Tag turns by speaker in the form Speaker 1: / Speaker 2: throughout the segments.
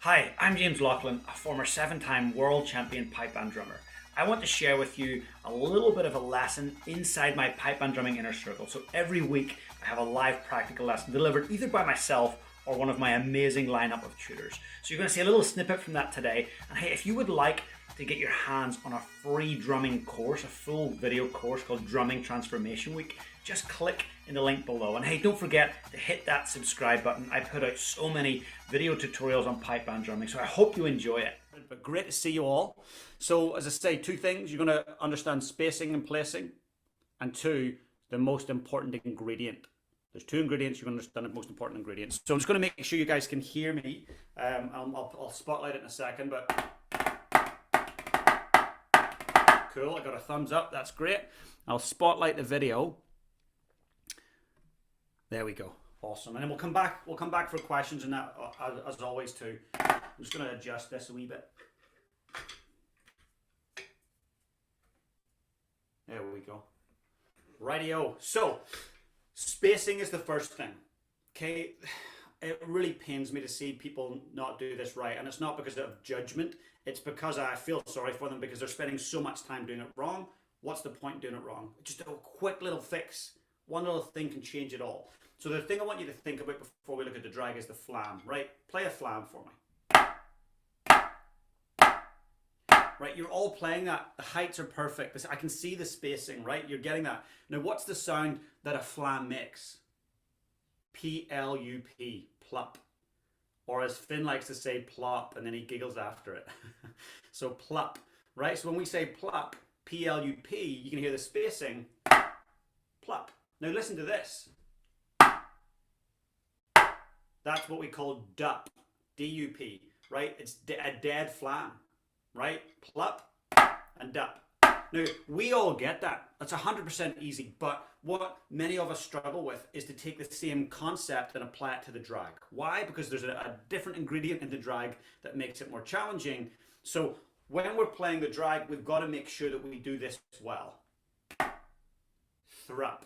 Speaker 1: Hi, I'm James Laughlin, a former 7-time world champion pipe band drummer. I want to share with you a little bit of a lesson inside my pipe band drumming inner circle. So every week I have a live practical lesson delivered either by myself or one of my amazing lineup of tutors. So you're going to see a little snippet from that today. And hey, if you would like to get your hands on a free drumming course, a full video course called Drumming Transformation Week, just click in the link below. And hey, don't forget to hit that subscribe button. I put out so many video tutorials on pipe band drumming, so I hope you enjoy it.
Speaker 2: But great to see you all. So as I say, two things. You're going to understand spacing and placing, and two, the most important ingredient. There's two ingredients you're going to understand, the most important ingredients. So I'm just going to make sure you guys can hear me. I'll spotlight it in a second, but cool, I got a thumbs up, that's great. I'll spotlight the video. There we go, awesome. And then we'll come back for questions and that as always too. I'm just going to adjust this a wee bit. There we go. Rightio. So spacing is the first thing. Okay, it really pains me to see people not do this right, and it's not because of judgment. It's because I feel sorry for them because they're spending so much time doing it wrong. What's the point in doing it wrong? Just a quick little fix. One little thing can change it all. So the thing I want you to think about before we look at the drag is the flam, right? Play a flam for me. Right, you're all playing that. The heights are perfect. I can see the spacing, right? You're getting that. Now, what's the sound that a flam makes? P-L-U-P, plup. Or as Finn likes to say, plop, and then he giggles after it. So plup, right? So when we say plup, P-L-U-P, you can hear the spacing, plup. Now listen to this. That's what we call dup, D-U-P, right? It's a dead flam, right? Plup and dup. Now, we all get that. That's 100% easy, but what many of us struggle with is to take the same concept and apply it to the drag. Why? Because there's a different ingredient in the drag that makes it more challenging. So when we're playing the drag, we've got to make sure that we do this well. Thrup,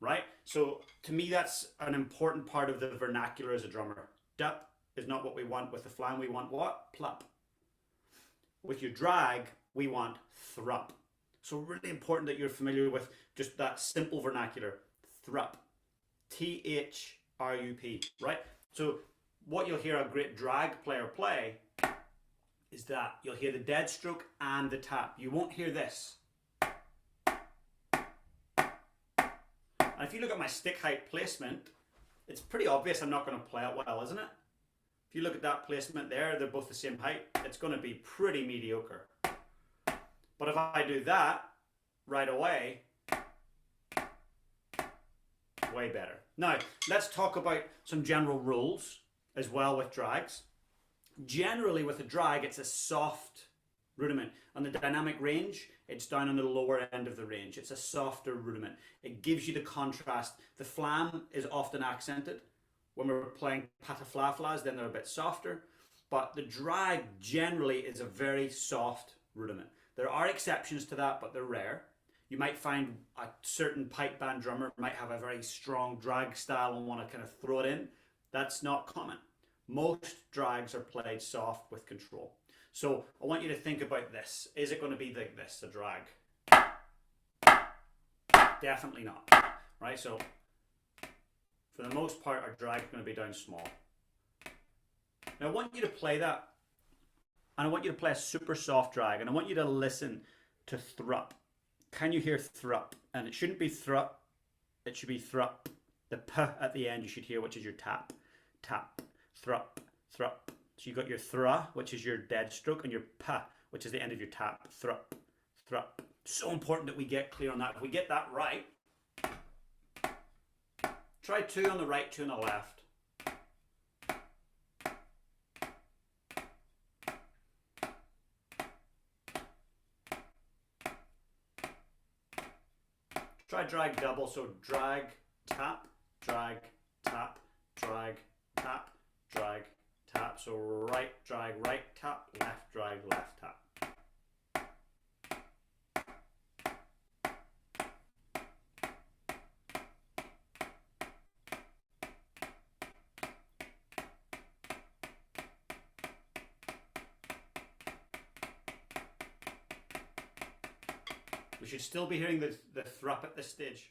Speaker 2: right? So to me, that's an important part of the vernacular as a drummer. Dup is not what we want with the flam. We want what? Plup. With your drag, we want thrup. So really important that you're familiar with just that simple vernacular. Thrup. T-H-R-U-P, right? So what you'll hear a great drag player play is that you'll hear the dead stroke and the tap. You won't hear this. And if you look at my stick height placement, it's pretty obvious I'm not going to play it well, isn't it? If you look at that placement there, they're both the same height. It's going to be pretty mediocre. But if I do that right away, way better. Now, let's talk about some general rules as well with drags. Generally with a drag, it's a soft rudiment. On the dynamic range, it's down on the lower end of the range. It's a softer rudiment. It gives you the contrast. The flam is often accented. When we're playing pataflaflas, then they're a bit softer. But the drag generally is a very soft rudiment. There are exceptions to that, but they're rare. You might find a certain pipe band drummer might have a very strong drag style and want to kind of throw it in. That's not common. Most drags are played soft with control. So I want you to think about this. Is it going to be like this, a drag? Definitely not, right? So for the most part, our drag is going to be down small. Now I want you to play that. And I want you to play a super soft drag, and I want you to listen to thrup. Can you hear thrup? And it shouldn't be thrup, it should be thrup. The p at the end you should hear, which is your tap. Tap, thrup, thrup. So you've got your thra, which is your dead stroke, and your p, which is the end of your tap. Thrup, thrup. So important that we get clear on that. If we get that right, try two on the right, two on the left. Try drag double, so drag, tap, drag, tap, drag, tap, drag, tap. So right, drag, right, tap, left, drag, left, tap. We should still be hearing the thrup at this stage.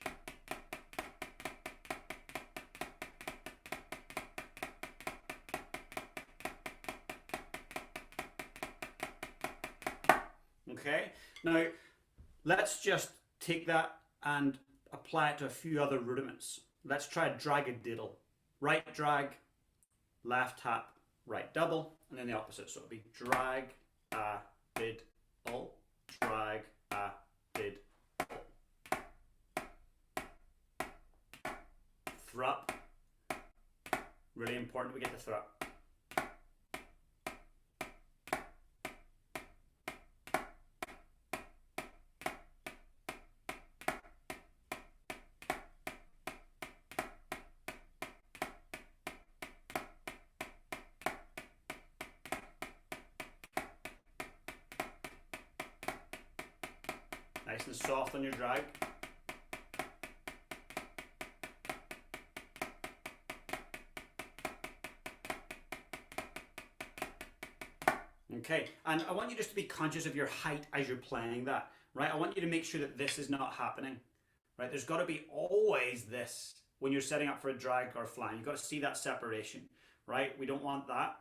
Speaker 2: Okay, now let's just take that and apply it to a few other rudiments. Let's try drag a diddle. Right drag, left tap, right double, and then the opposite. So it'll be drag a diddle, drag a diddle. Thrup. Really important we get the thrup. Nice and soft on your drag. Okay, and I want you just to be conscious of your height as you're playing that, right? I want you to make sure that this is not happening, right? There's got to be always this when you're setting up for a drag or flying. You've got to see that separation, right? We don't want that.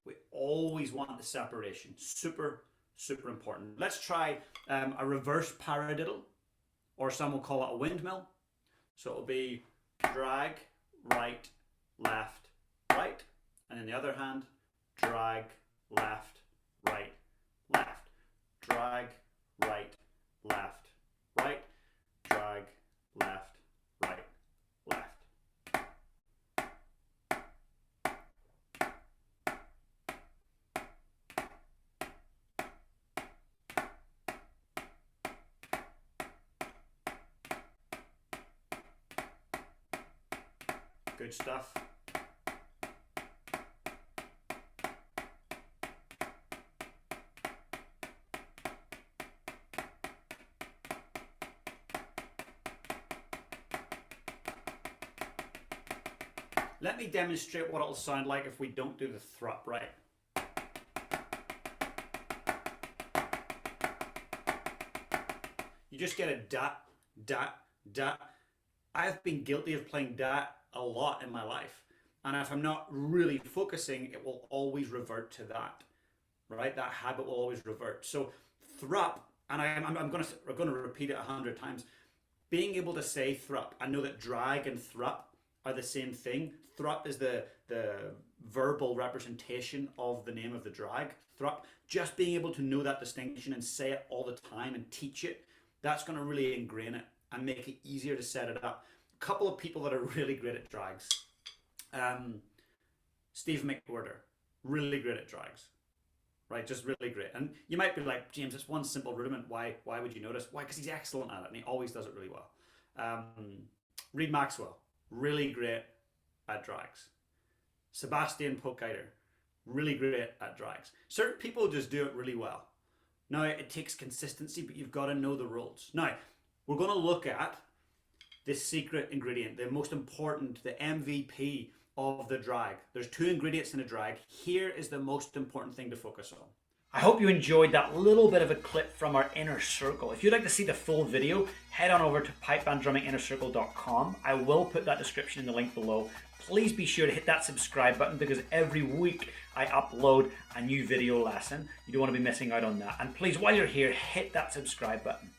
Speaker 2: We always want the separation. Super, super important. Let's try a reverse paradiddle, or some will call it a windmill. So it'll be drag, right, left, right, and in the other hand, drag, left, right, left, drag, right, left, right, drag, left, right, left. Good stuff. Let me demonstrate what it'll sound like if we don't do the thrup right. You just get a dot, dot, dot. I've been guilty of playing dot a lot in my life. And if I'm not really focusing, it will always revert to that, right? That habit will always revert. So thrup, and I'm going to repeat it 100 times. Being able to say thrup, I know that drag and thrup are the same thing. Thrup is the verbal representation of the name of the drag. Thrup, just being able to know that distinction and say it all the time and teach it, that's going to really ingrain it and make it easier to set it up. A couple of people that are really great at drags. Steve McWhirter, really great at drags, right? Just really great. And you might be like, James, it's one simple rudiment. Why would you notice? Why? Because he's excellent at it and he always does it really well. Reid Maxwell, really great at drags. Sebastian Pokeider, really great at drags. Certain people just do it really well. Now, it takes consistency, but you've got to know the rules. Now, we're going to look at this secret ingredient, the most important, the MVP of the drag. There's 2 ingredients in a drag. Here is the most important thing to focus on.
Speaker 1: I hope you enjoyed that little bit of a clip from our inner circle. If you'd like to see the full video, head on over to pipebandrumminginnercircle.com. I will put that description in the link below. Please be sure to hit that subscribe button because every week I upload a new video lesson. You don't want to be missing out on that. And please, while you're here, hit that subscribe button.